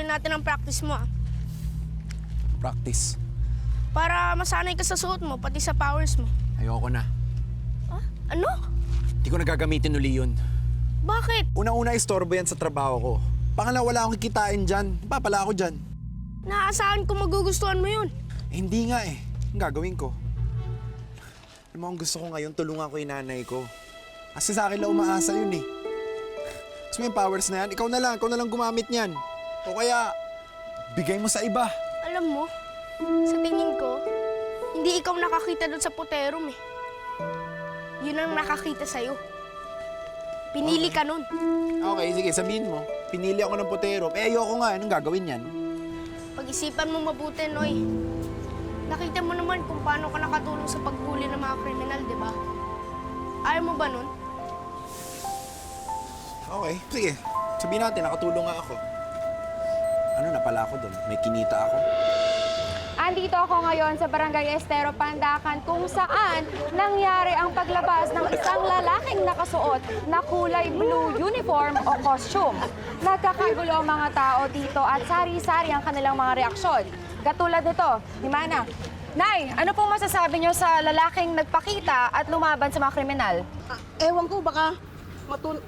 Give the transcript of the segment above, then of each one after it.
natin ang practice mo, ah. Practice. Para masanay ka sa suot mo, pati sa powers mo. Ayoko na. Ah? Ano? Hindi ko nagagamitin uli yun. Bakit? Una-una, istorbo yan sa trabaho ko. Pangalawa, wala akong kikitain dyan. Papala ako dyan. Naasahan ko magugustuhan mo yun. Hindi nga eh. Ang gagawin ko. Alam mo, ang gusto ko ngayon, tulungan ko yung nanay ko. Kasi sa akin lang umaasa yun eh. Gusto mo yung powers na yan? Ikaw na lang gumamit niyan. O kaya, bigay mo sa iba. Alam mo, sa tingin ko, hindi ikaw nakakita doon sa puterum eh. Yun ang nakakita sa'yo. Pinili ka nun. Okay, sige, sabihin mo. Pinili ako ng potero. Eh, ayoko nga. Anong gagawin yan? Pag-isipan mo mabuti, Noy. Nakita mo naman kung paano ka nakatulong sa paghuli ng mga kriminal, di ba? Ayaw mo ba nun? Okay, sige. Sabihin natin, nakatulong nga ako. Ano na pala ako doon? May kinita ako? Andito ako ngayon sa Barangay Estero, Pandacan, kung saan nangyari ang paglabas ng isang lalaking nakasuot na kulay blue uniform o costume. Nagkakagulo ang mga tao dito at sari-sari ang kanilang mga reaksyon. Katulad nito, ni Mana. Nay, ano pong masasabi niyo sa lalaking nagpakita at lumaban sa mga kriminal? Ewan ko, baka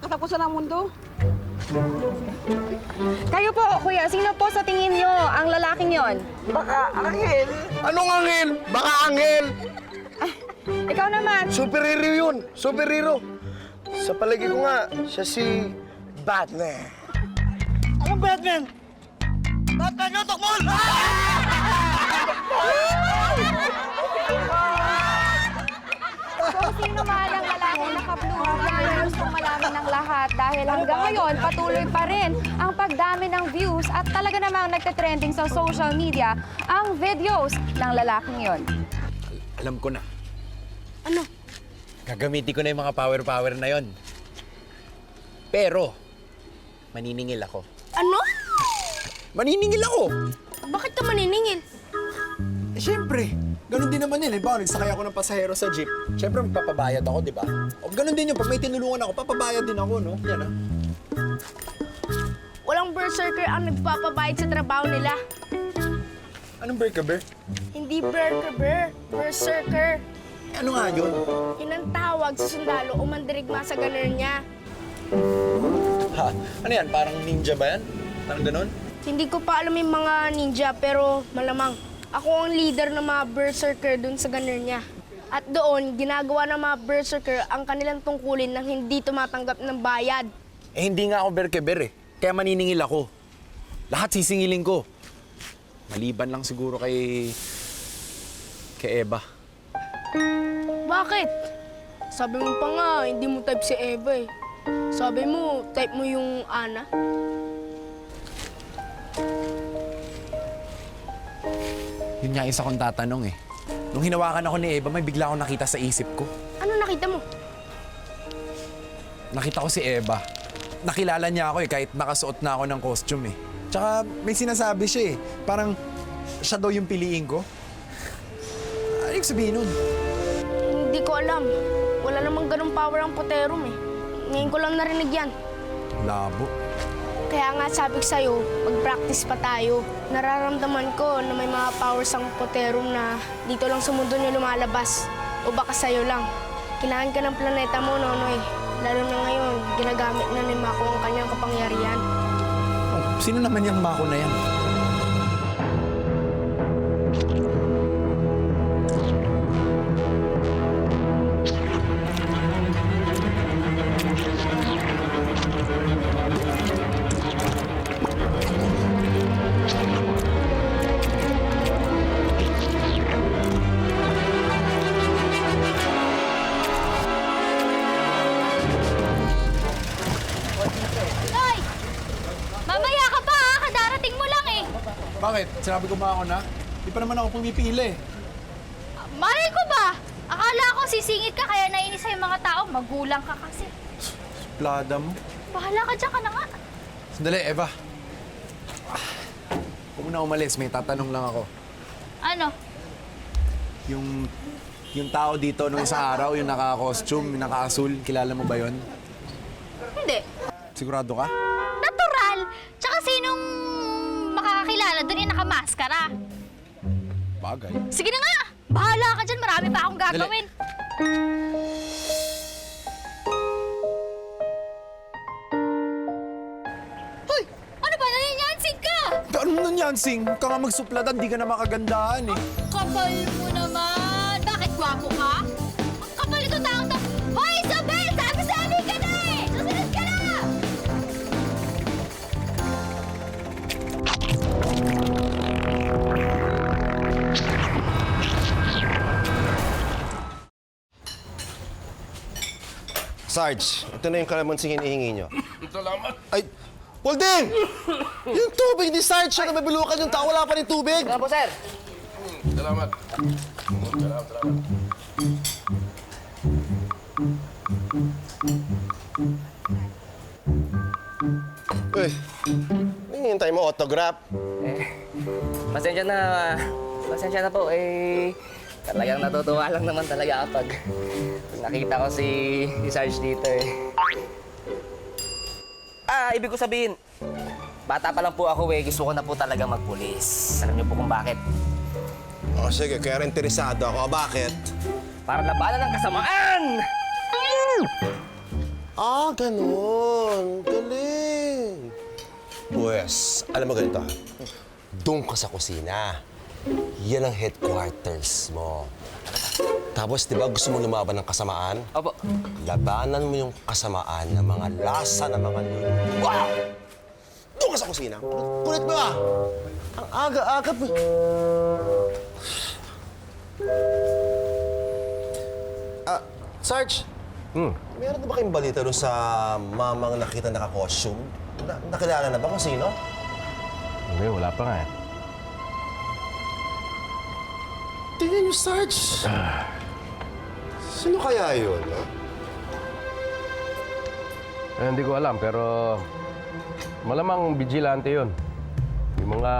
katapusan ng mundo. Kayo po, kuya, sino po sa tingin niyo ang lalaking yon? Baka angel. Anong angel? Baka angel. Ikaw naman. Superhero yun. Superhero. Sa palagi ko nga, siya si Batman. Anong Batman? Batman yung tukmol! Kung sino man ang lalaking naka-blue, yan gustong malaman ng lahat dahil hanggang ngayon patuloy pa rin ang pagdami ng views at talaga namang nagte-trending sa social media ang videos ng lalaking yon. Alam ko na. Ano? Gagamitin ko na yung mga power na yon. Pero, maniningil ako. Ano? Maniningil ako! Bakit ka maniningil? Eh, syempre. Ganon din naman yun. Halimbawa, nagsakay ako ng pasahero sa jeep. Syempre, magpapabayad ako, di ba? O, ganon din yun. Pag may tinulungan ako, papabayad din ako, no? Yan, ah. Walang berserker ang nagpapabayad sa trabaho nila. Anong break ka, Ber? Hindi berserker. Eh, ano nga yun? Yun ang tawag sa sundalo o mandirigma sa ganun niya. Ha? Ano yan? Parang ninja ba yan? Parang ganon? Hindi ko pa alam yung mga ninja, pero malamang. Ako ang leader ng mga berserker dun sa ganun niya. At doon, ginagawa ng mga berserker ang kanilang tungkulin nang hindi tumatanggap ng bayad. Eh, hindi nga ako berkeber eh. Kaya maniningil ako. Lahat sisingilin ko. Maliban lang siguro kay Eva. Bakit? Sabi mo pa nga, hindi mo type si Eva eh. Sabi mo, type mo yung Ana. Yun nga isa kong tatanong eh. Nung hinawakan ako ni Eva, may bigla akong nakita sa isip ko. Ano nakita mo? Nakita ko si Eva. Nakilala niya ako eh, kahit nakasuot na ako ng costume eh. Tsaka may sinasabi siya eh. Parang siya daw yung piliin ko. Ano yung sabihin nun? Hindi ko alam. Wala namang ganung power ang puterum eh. Ngayon ko lang narinig yan. Labo. Kaya nga sabi ko sa'yo, mag-practice pa tayo. Nararamdaman ko na may mga powers ang puterum na dito lang sa mundo niyo lumalabas. O baka sa'yo lang. Kailangan ka ng planeta mo, Nonoy. Lalo na ngayon, ginagamit na ni Mako ang kanyang kapangyarihan. Oh, sino naman yung Mako na yan? Hoy! Mamaya ka pa ha! Kadarating mo lang eh! Bakit? Sinabi ko ba ako na? Di pa naman ako pumipili. Malay ko ba? Akala ko sisingit ka kaya nainis sa'yo mga tao. Magulang ka kasi. Plada mo. Bahala ka dyan ka na nga. Sandali, Eva. Huwag mo na umalis. May tatanong lang ako. Ano? Yung tao dito nung isang araw, yung naka-costume, yung naka-asul, kilala mo ba yon? Hindi. Sigurado ka? Natural! Tsaka sinong magmamaskara. Bagay. Sige na nga! Bahala ka dyan, marami pa akong gagawin. Hoy! Ano ba? Nanyanyansing ka! Ano nun yan, Sing? Ka nga magsuplatan, di ka na makagandaan eh. Kapal mo naman! Bakit gwapo ka? Ang kapal ito taong to! Hoy, Isabel! Sabi ka na eh! Susunod ka na! Sarge, ito na yung kalamansing hinihingi nyo. Salamat. Ay, Polding! Yung tubig ni Sarge, siya nababilukan yung tao, wala pa rin tubig. Ano po, sir? Uy, hinihintay mo autograph. Pasensya na po. Talagang natutuwa lang naman talaga kapag nakita ko si Sarge dito eh. Ibig ko sabihin, bata pa lang po ako eh. Gusto ko na po talaga magpulis. Alam niyo po kung bakit? O sige, kaya rin interesado ako. Bakit? Para labanan ng kasamaan! Ganun. Galing. Pues, alam mo ganito. Doon ka sa kusina. Yan ang headquarters mo. Tapos, di ba gusto mo lumaban ng kasamaan? Opo. Labanan mo yung kasamaan ng mga lasa ng mga lulu. Wow! Doon ka sa kusina. Kulit mo ah! Ang aga-aga po. Sarge. Meron na ba kayong balita doon sa mamang nakita naka-costume? Nakilala na ba kung sino? Hindi, wala pa nga eh. Tingnan niyo, Sarge. Sino kaya yun? Hindi ko alam, pero malamang vigilante yun. Yung mga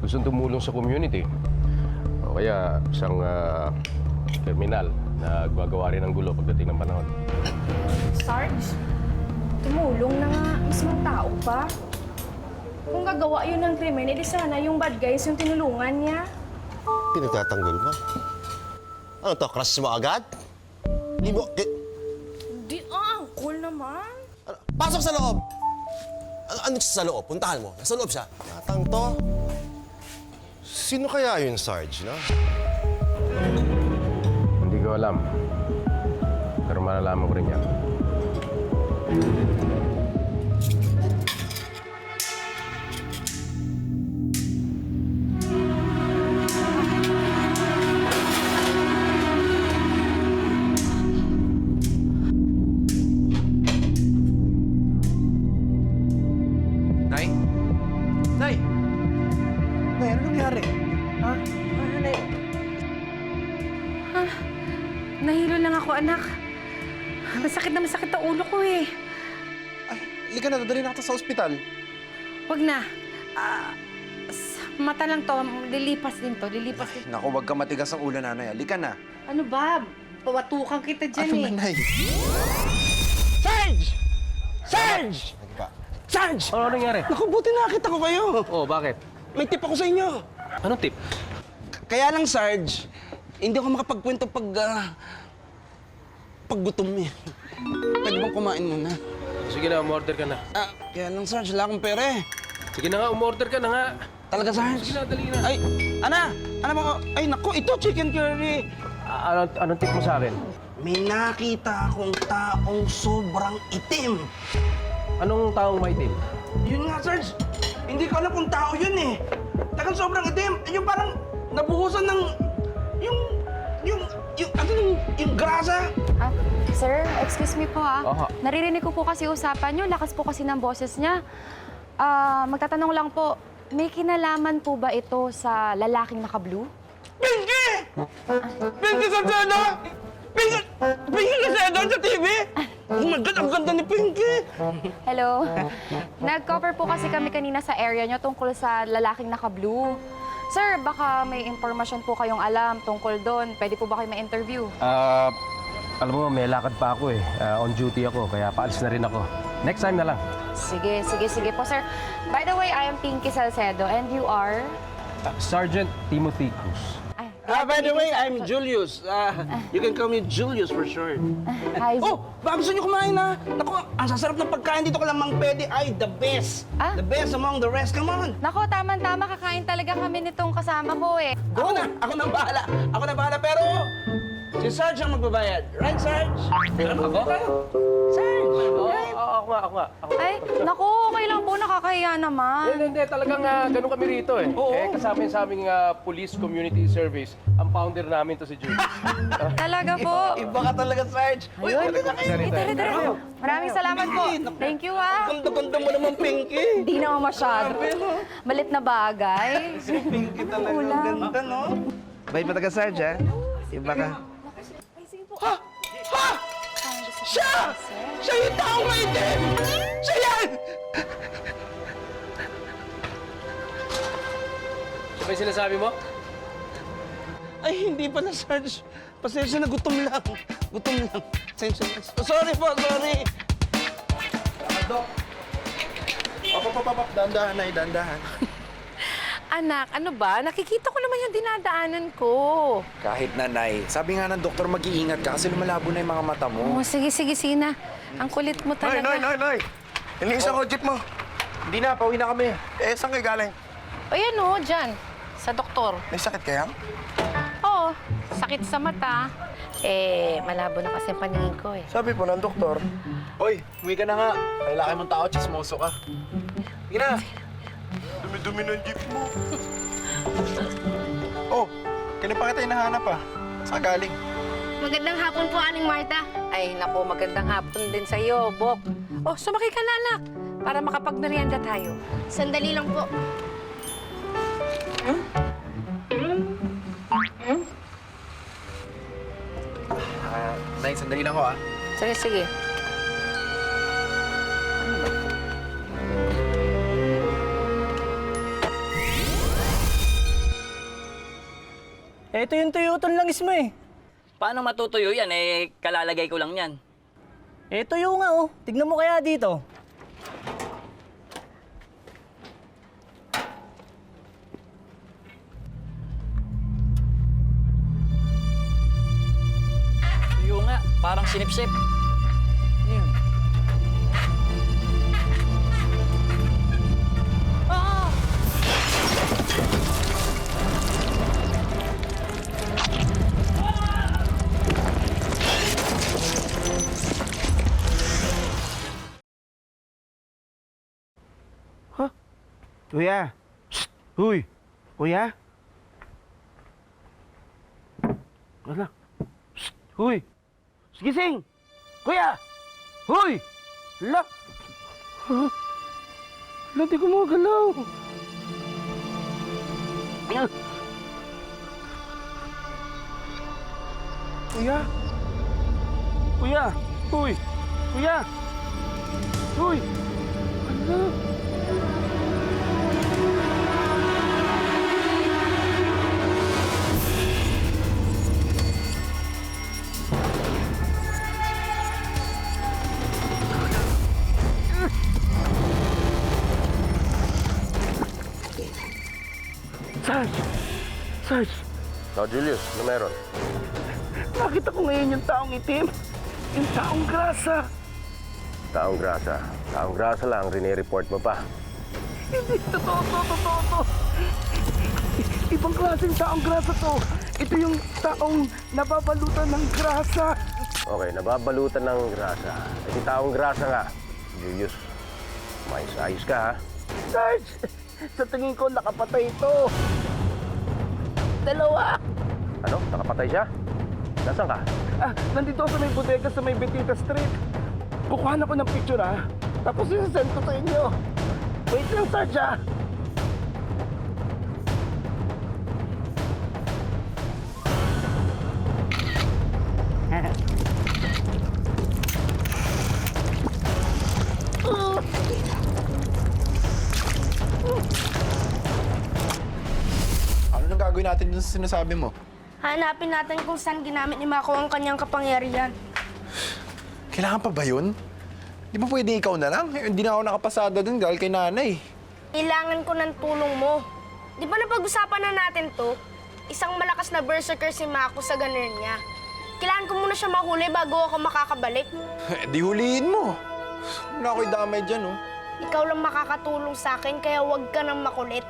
gustong tumulong sa community. O kaya isang terminal na gagawa rin ng gulo pagdating ng panahon. Sarge, tumulong na nga mismong tao pa. Kung gagawa yun ng krimen, edi sana yung bad guys yung tinulungan niya. Pinagtatanggol mo? Ano to, crush mo agad? Di mo... Di, cool naman. Pasok sa loob! Ano siya sa loob? Puntahan mo. Nasa loob siya. Tatang to. Sino kaya yun, Sarge, no? Hindi ko alam. Pero malalaman ko rin yan. Nay? Nay! Nay, ano nangyari? Ha? Nay? Nahilo lang ako, anak. Masakit ang ulo ko eh. Ay, halika na, dadali na kita sa ospital. Wag na. Mata lang to. Lilipas din to. Naku, wag ka matigas ang ulo, nanay. Halika na. Ano ba? Pawatukan kita dyan Ano eh. na, Nay? Sarge! Sarge! Sige pa. Sarge! Ano nangyari? Naku, buti nakita ko kayo. Oh, bakit? May tip ako sa inyo. Anong tip? Kaya lang, Sarge, hindi ako makapagkwento pag gutom eh. Pwede bang kumain muna? Sige na, umorder ka na. Kaya lang, Sarge, wala akong pera eh. Sige na nga, umorder ka na nga. Talaga, Sarge? Sige na, dali na. Ay, ano mo? Ay, naku, ito, chicken curry. Anong tip mo sa akin? May nakita akong taong sobrang itim. Anong taong maitim? Yun nga, Sarge. Hindi ko alam kung tao yun eh. Tagang sobrang itim. Yung parang nabuhusan ng... Yung grasa. Sir, excuse me po Aha. Naririnig ko po kasi usapan niyo, lakas po kasi ng boses niya. Magtatanong lang po, may kinalaman po ba ito sa lalaking naka-blue? Pinky! Pinky Salcedo! Pinky Salcedo sa TV! Oh my God, ang ganda ni Pinky! Hello? Nag-cover po kasi kami kanina sa area niyo tungkol sa lalaking naka-blue. Sir, baka may impormasyon po kayong alam tungkol doon. Pwede po ba kayo ma-interview? Alam mo, may lakad pa ako eh. On duty ako, kaya paalis na rin ako. Next time na lang. Sige po, sir. By the way, I am Pinky Salcedo and you are? Sergeant Timothy Cruz. By the way, I'm Julius. You can call me Julius for short. Hi. Oh, baka gusto niyo kumain na. Naku, ang sasarap ng pagkain dito kay Mang Pedi ay the best. Ah? The best among the rest. Come on. Nako, tama-tama. Kakain talaga kami nitong kasama ko eh. Ako na bahala. Pero, si Sarge ang magbabayad. Right, Sarge? Ako? Sarge! Ako nga. Ay, naku, okay lang po. Nakakahiya naman. Hindi. Talagang ganun kami rito eh. Oo. Kasama yun sa aming Police Community Service. Ang founder namin to si Julius. Talaga po. Iba ka talaga, Sarge. Uy, Ayun. na kayo. Tara. Maraming salamat po. Thank you, ah. Ganda-ganda mo naman, Pinky. Hindi naman masyado. Malit na bagay. Pinky talaga. Ang ganda, no? Bait pa taga, Sarge, ha? Iba ka. Ha? Siya! Siya yung taong maitim! Siya yan! Siya ba yung sinasabi mo? Ay, hindi pala, Sarge. Pasensya na, gutom lang. Pasensya na. Sorry po, sorry. Dok. Op. Dahan-dahan. Anak, ano ba? Nakikita ko naman yung dinadaanan ko. Kahit nanay, sabi nga ng doktor mag-iingat ka kasi lumalabo na yung mga mata mo. Oh, sige na. Ang kulit mo talaga. Noy! Iniisa ko jeep mo. Hindi na, pauwi na kami. Eh, saan kayo galing? O yan o, dyan. Sa doktor. May sakit kaya? Oo, sakit sa mata. Malabo na kasi ang paningin ko eh. Sabi po ng doktor. Hoy, uwi ka na nga. Kailangan mong tao, chismoso ka. Sige na. Dumi-dumi ng jeep mo. Oh, kailan pa kita hinahanap ah? Saan galing? Magandang hapon po, Aling Marta. Ay, naku, magandang hapon din sa'yo, Bok. Oh, sumakay ka na, anak. Para makapagmerienda tayo. Sandali lang po. Nay, sandali lang ko ah. Sige. Ito yung tuyuton langis mo eh. Paano matutuyo yan? Kalalagay ko lang yan. Tuyo nga oh. Tignan mo kaya dito. Tuyo nga, parang sinipsip. Ayun. Kuya. Shh! Huy! Kuya? Wala. Shh! Huy! Gising! Kuya! Huy! Hala! Huh? Hala, di ko magalaw. Kuya? Kuya! Huy! Kuya! Huy! Hala! Sarge! No, Julius, ano meron? Nakita ko ngayon yung taong itim. Yung taong grasa. Taong grasa lang, rinireport mo pa. Hindi, totoo to. Ibang klaseng taong grasa to. Ito yung taong nababalutan ng grasa. Okay, nababalutan ng grasa. Ito taong grasa nga. Julius, ayos ka ha? Sarge! Sa tingin ko, nakapatay ito. Dalawa! Ano? Nakapatay siya? Nasaan ka? Nandito ako sa may bodega sa may Betita Street. Kukuha na ko ng picture tapos isasend ko sa inyo. Wait lang, Sarge Ano nang gagawin natin dun sa sinasabi mo? Hanapin natin kung saan ginamit ni Mako ang kanyang kapangyarihan. Kailangan pa ba yun? Di ba pwede ikaw na lang? Hindi na ako nakapasada dun dahil kay nanay. Kailangan ko ng tulong mo. Di ba napag-usapan na natin to? Isang malakas na berserker si Mako sa ganun niya. Kailangan ko muna siya mahuli bago ako makakabalik. Di huliin mo. Wala ako'y damay dyan, oh. Ikaw lang makakatulong sa akin, kaya huwag ka nang makulit.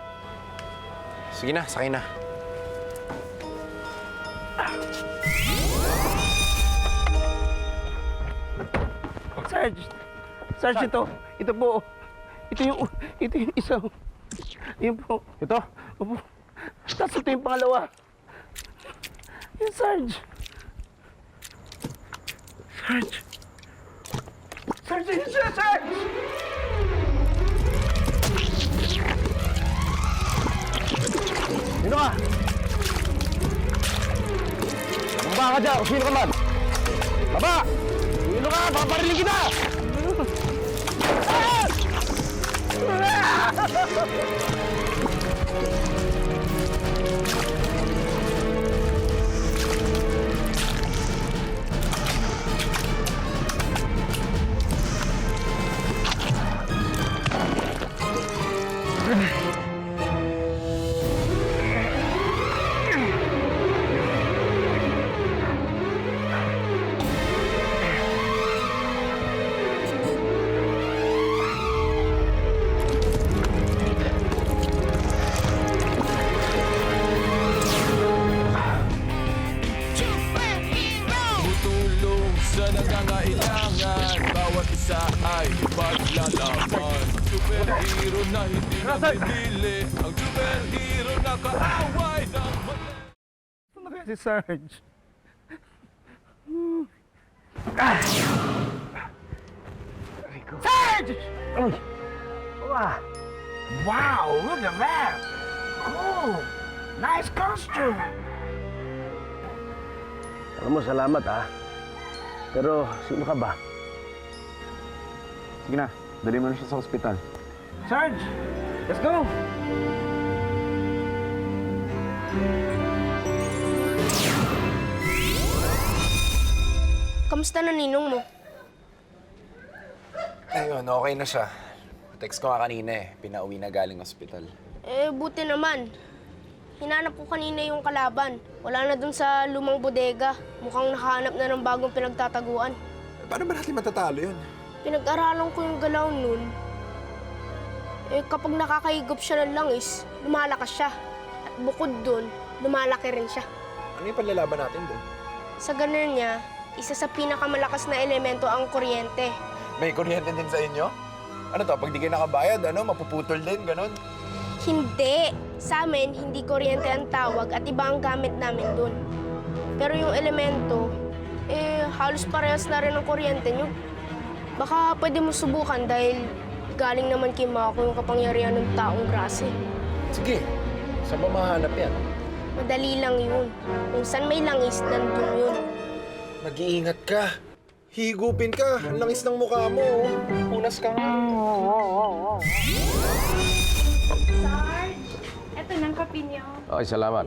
Sige na, sakay na. Sarge, ito po. Ito yung isa. Yun po. Ito? Opo. Tapos ito yung pangalawa. Yung Sarge. Sarge, yun siya, Sarge! Sino ka? Baba ka dyan kung sino ka man! Baba! Sino ka? Papariling kita! Tumutulong sa nangangailangan, bawat isa ay ipaglalaban. Superhero na hindi namimili, ang superhero na kaaway ng mali. Ano kaya si Sarge? Sarge! Wow, look at that! Cool! Nice costume! Alam mo, salamat ah. Pero sino ka ba? Sige na, dali mo na siya sa ospital. Sarge! Let's go! Kamusta na ninong mo? Ayun, okay na siya. Text ko nga kanina eh. Pinauwi na galing ospital. Buti naman. Hinanap ko kanina yung kalaban. Wala na dun sa lumang bodega. Mukhang nakahanap na ng bagong pinagtataguan. Paano ba natin matatalo yun? Pinag-aralan ko yung galaw nun. Kapag nakakahigop siya ng langis, lumalakas siya. At bukod dun, lumalaki rin siya. Ano yung panlalaban natin doon? Sa ganun niya, isa sa pinakamalakas na elemento ang kuryente. May kuryente din sa inyo? Ano to, pag di kayo nakabayad, mapuputol din, ganon? Hindi! Sa amin, hindi kuryente ang tawag at iba ang gamit namin dun. Pero yung elemento, halos parehas na rin ang kuryente nyo. Baka pwede mo subukan dahil galing naman kay Mako yung kapangyarihan ng taong grase. Sige, saan ba mahanap yan? Madali lang yun. Kung saan may langis, nandun yun. Mag-iingat ka. Higupin ka. Ang langis ng mukha mo. Punas ka nga. Sarge, eto ng kape niyo. Okay, salamat.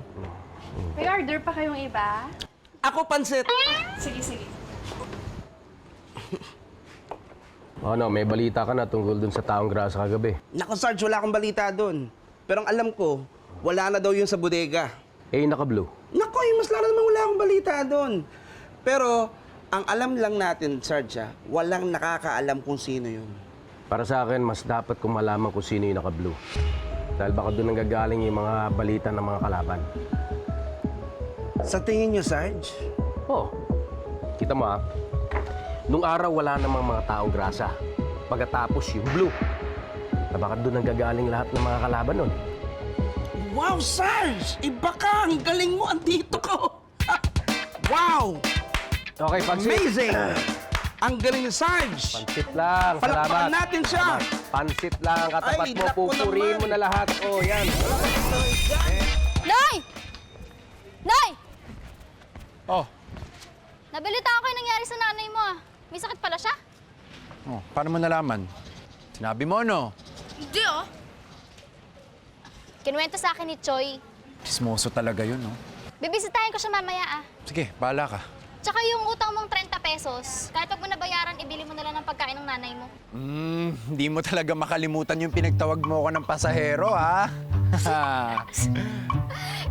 May order pa kayong iba? Ako, pansit! Sige. Ano, may balita ka na tungkol dun sa taong grasa kagabi. Naku, Sarge, wala akong balita doon. Pero ang alam ko, wala na daw yun sa bodega. Naka-blue. Naku, mas lalo naman wala akong balita doon. Pero, ang alam lang natin, Sarge, walang nakakaalam kung sino yun. Para sa akin, mas dapat kong malaman kung sino yung naka-blue. Dahil baka doon nanggagaling yung mga balita ng mga kalaban. Sa tingin niyo, Sarge? Oh, kita mo ah. Nung araw, wala namang mga taong grasa. Pagkatapos yung blue. Na baka doon nanggagaling lahat ng mga kalaban nun. Wow, Sarge! Iba ka! Ang galing mo! Andito ka! Wow! Okay, pansit. Amazing! Ang galing ni Sarge! Pansit lang, salamat. Palakpakan natin siya! Salamat. Pansit lang, katapat Ay, mo. naku Pupurihin naman. mo na lahat. Oh, yan. Nay! Nay! Oh, Nabilitaan ko yung nangyari sa nanay mo ah. May sakit pala siya? paano mo nalaman? Sinabi mo, no? Hindi oh. Kinuwento sa akin ni Choi. Chismoso talaga yun, no? Bibisitahin ko siya mamaya ah. Sige, bahala ka. Tsaka yung utang mong 30 pesos, kahit pag mo nabayaran, ibili mo na lang ng pagkain ng nanay mo. Hindi mo talaga makalimutan yung pinagtawag mo ko ng pasahero, ha?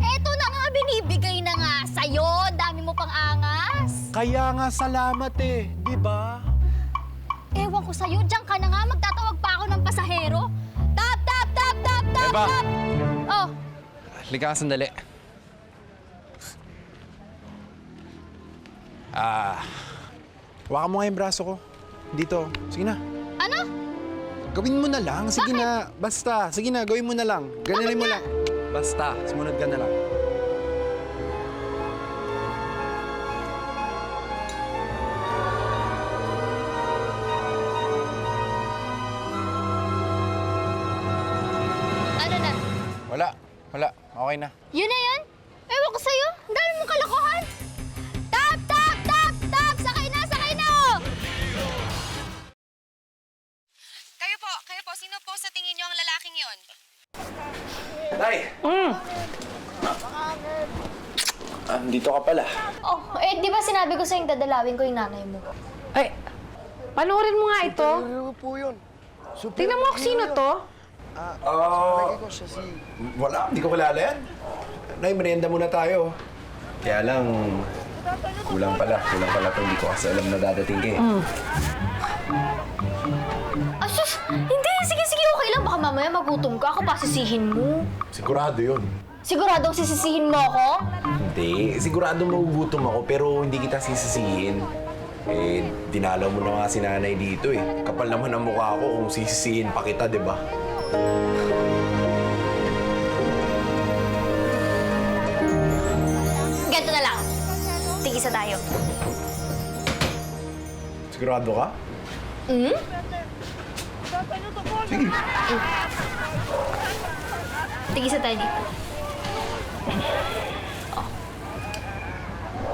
Eto na nga, binibigay na nga sa'yo. Dami mo pang angas. Kaya nga salamat eh, di ba? Ewan ko sa'yo, diyan ka na nga. Magtatawag pa ako ng pasahero. Tap, tap, tap, tap, tap, Eva! tap. Oh, Halika ka sandali. Hawakan mo nga yung braso ko. Dito. Sige na. ano? Gawin mo na lang. Sige na. Basta. Sige na, gawin mo na lang. Ganyanin mo lang. Basta. Sumunod ka na lang. Ano na? Wala. Wala. Okay na. Yun na yan? Ewan ko sa'yo. Ang dami mong kalokohan. Tap, tap, tap, tap. Sakay na, sakay na. Kayo po, sino po sa tingin niyo ang lalaking yon? Tay! Dito ka pala. Oh, di ba sinabi ko sa'yo dadalawin ko yung nanay mo? Ay, panoorin mo nga ito. Ano po yun? Tingnan mo kung sino to. Wala. Hindi ko kilala yan. Nay, merienda muna tayo. Kaya lang, kulang pala. Kulang pala to. Hindi ko kasi alam na dadating ka eh. Asus! Hindi! Sige, okay lang. Baka mamaya magutom ka. Ako pa sisihin mo. Sigurado yun. Siguradong sisisihin mo ako? Hindi. Sigurado magugutom ako pero hindi kita sisisihin. Eh, dinalaw mo na nga si nanay dito eh. Kapal naman ang mukha ko kung sisisihin pa kita, di ba? Ganito na lang. Tigisa tayo. Sigurado ka? Sige. Tigisa tayo dito.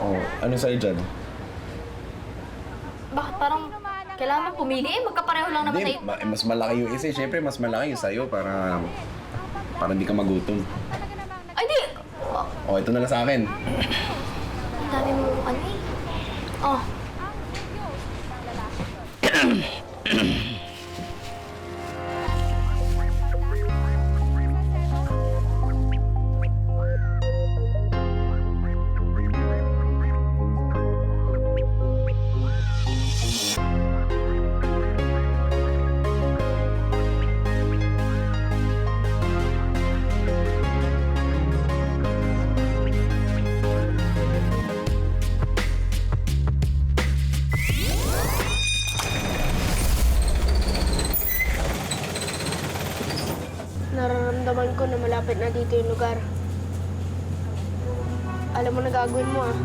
Oh, ano sa'yo dyan? Bakit parang kailangan mo pumili eh? Magkapareho lang naman tayo. Mas malaki yung isa. Siyempre, mas malaki yung sa'yo para hindi ka magutom. Ay, di! Oh, ito na lang sa akin. Ang dami mo ano eh. Oh. Nararamdaman ko na malapit na dito yung lugar. Alam mo na gagawin mo ah.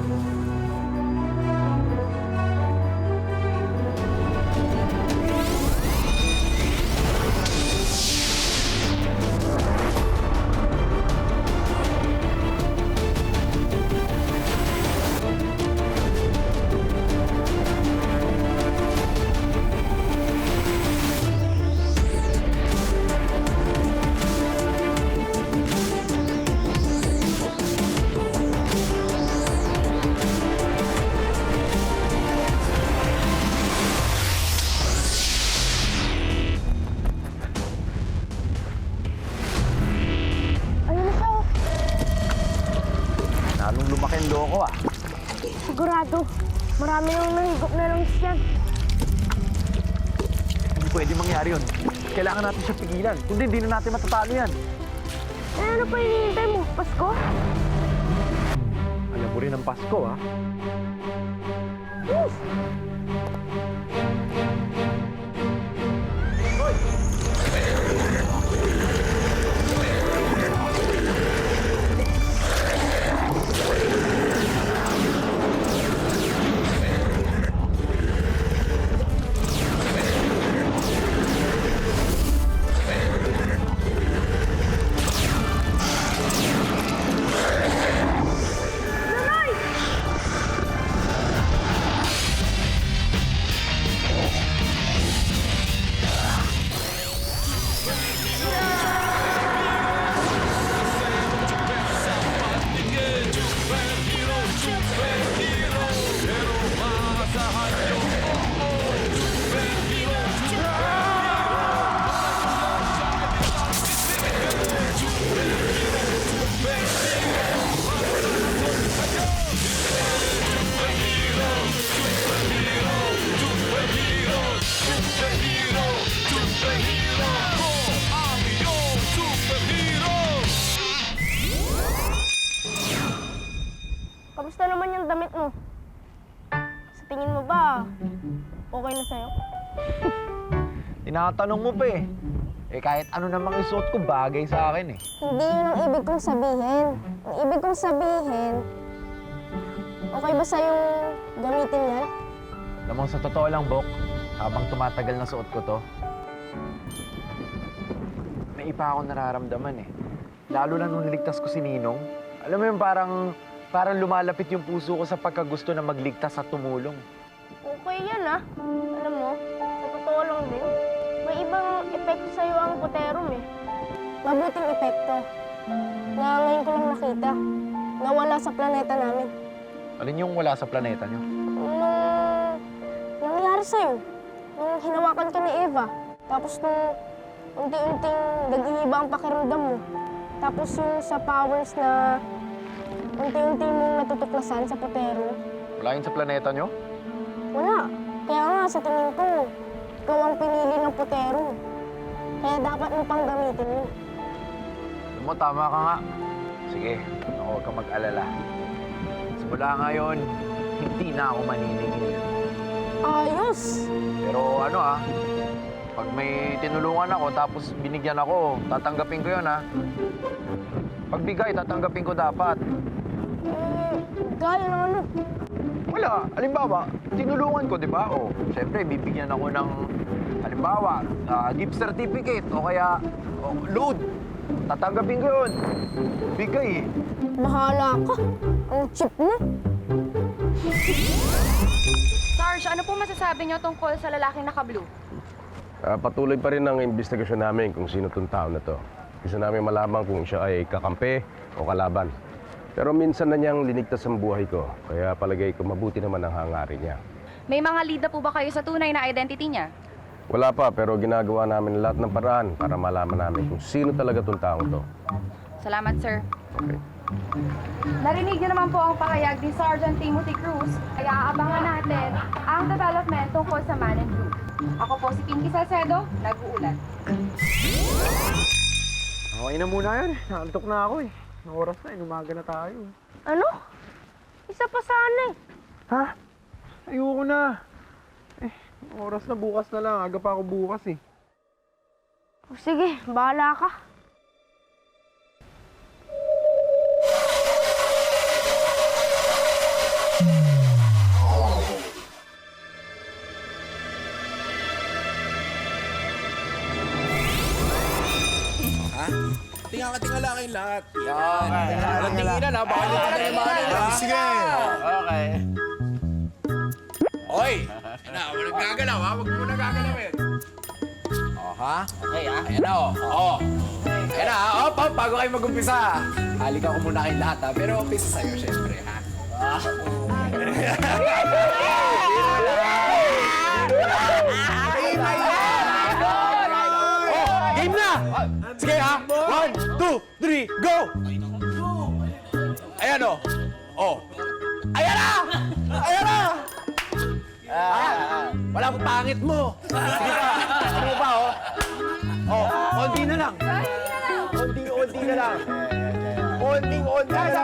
Lalong lumaki ang loko ah. Sigurado. Marami nang nahigop na lang siyan. Hindi pwede mangyari yun. Kailangan natin siya pigilan. Kundi hindi na natin matatalo yan. Eh, ano pa hinihintay mo? Pasko? Alam mo rin ang Pasko ah. Kamusta naman yung damit mo? Sa tingin mo ba, okay na sa'yo? Tinatanong mo pa eh. Eh kahit ano namang isuot ko, bagay sa akin eh. Hindi yun ang ibig kong sabihin. Ang ibig kong sabihin, okay ba sa'yo gamitin yan? Alam mo, sa totoo lang, Bok, habang tumatagal na suot ko to, may iba akong nararamdaman eh. Lalo na nung niligtas ko si Ninong. Alam mo yung parang lumalapit yung puso ko sa pagkagusto na magligtas at tumulong. Okay yan ah. Alam mo, sa totoo lang din, may ibang epekto sa'yo ang puterum eh. Mabuting epekto na ngayon ko lang nakita na wala sa planeta namin. Alin yung wala sa planeta niyo? Nung nangyari sa'yo, nung hinawakan ka ni Eva, tapos nung unti-unting nag-iiba ang pakiramdam mo, tapos yung sa powers na unti-unti mong natutuklasan sa puterum, Wala yun sa planeta niyo? wala. Kaya nga, sa tingin ko, ikaw ang pinili ng puterum. Kaya dapat mo pang gamitin yun. Alam mo, tama ka nga. Sige, huwag kang mag-alala. Simula ngayon, hindi na ako maniningil. Ayos! Pero ano pag may tinulungan ako tapos binigyan ako, tatanggapin ko yun Pag bigay, tatanggapin ko dapat. Gaya ng ano? Wala. Halimbawa, tinulungan ko, di ba? O, syempre, bibigyan ako ng, halimbawa, gift certificate o kaya load. Tatanggapin ko yun. Bigay eh. Bahala ka. Ang cheap mo. Sarge, ano po masasabi niyo tungkol sa lalaking naka-blue? Patuloy pa rin ang investigasyon namin kung sino tong tao na to. Gusto namin malaman kung siya ay kakampi o kalaban. Pero minsan na niyang linigtas ang buhay ko, kaya palagay ko mabuti naman ang hangarin niya. May mga lead na po ba kayo sa tunay na identity niya? Wala pa, pero ginagawa namin lahat ng paraan para malaman namin kung sino talaga tong taong to. Salamat, sir. Okay. Narinig niyo naman po ang pahayag ni Sergeant Timothy Cruz, kaya aabangan natin ang development tungkol sa Man in Blue. Ako po si Pinky Salcedo, nag-uulat. Okay na muna yun. Nakantok na ako eh. Ang oras na, inumaga na tayo. Ano? Isa pa sana eh. Ha? Ayoko na. Oras na, bukas na lang. Aga pa ako bukas eh. O sige, bahala ka. Tinga-tingala kayong lahat. Yan. Walang tinginan ha. Baka nyo tinginan. Sige. Okay. Oy! Walang gagalaw ha. Huwag mo na gagalawin. Ha? Okay ha. Ayan na Ayan na ha. Bago kayo mag-umpisa. Halika ko muna kayong lahat ha. Pero umpisa sa'yo syempre ha. Game na! Sige ha! 1, 2, 3, go! Ayan Ayan na! Ayan na! Walang pangit mo! Sige pa! Ano ba konti na lang! Konti na lang! Konting na lang!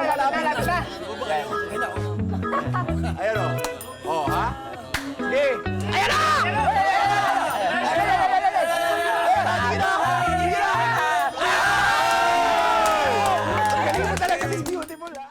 Ayan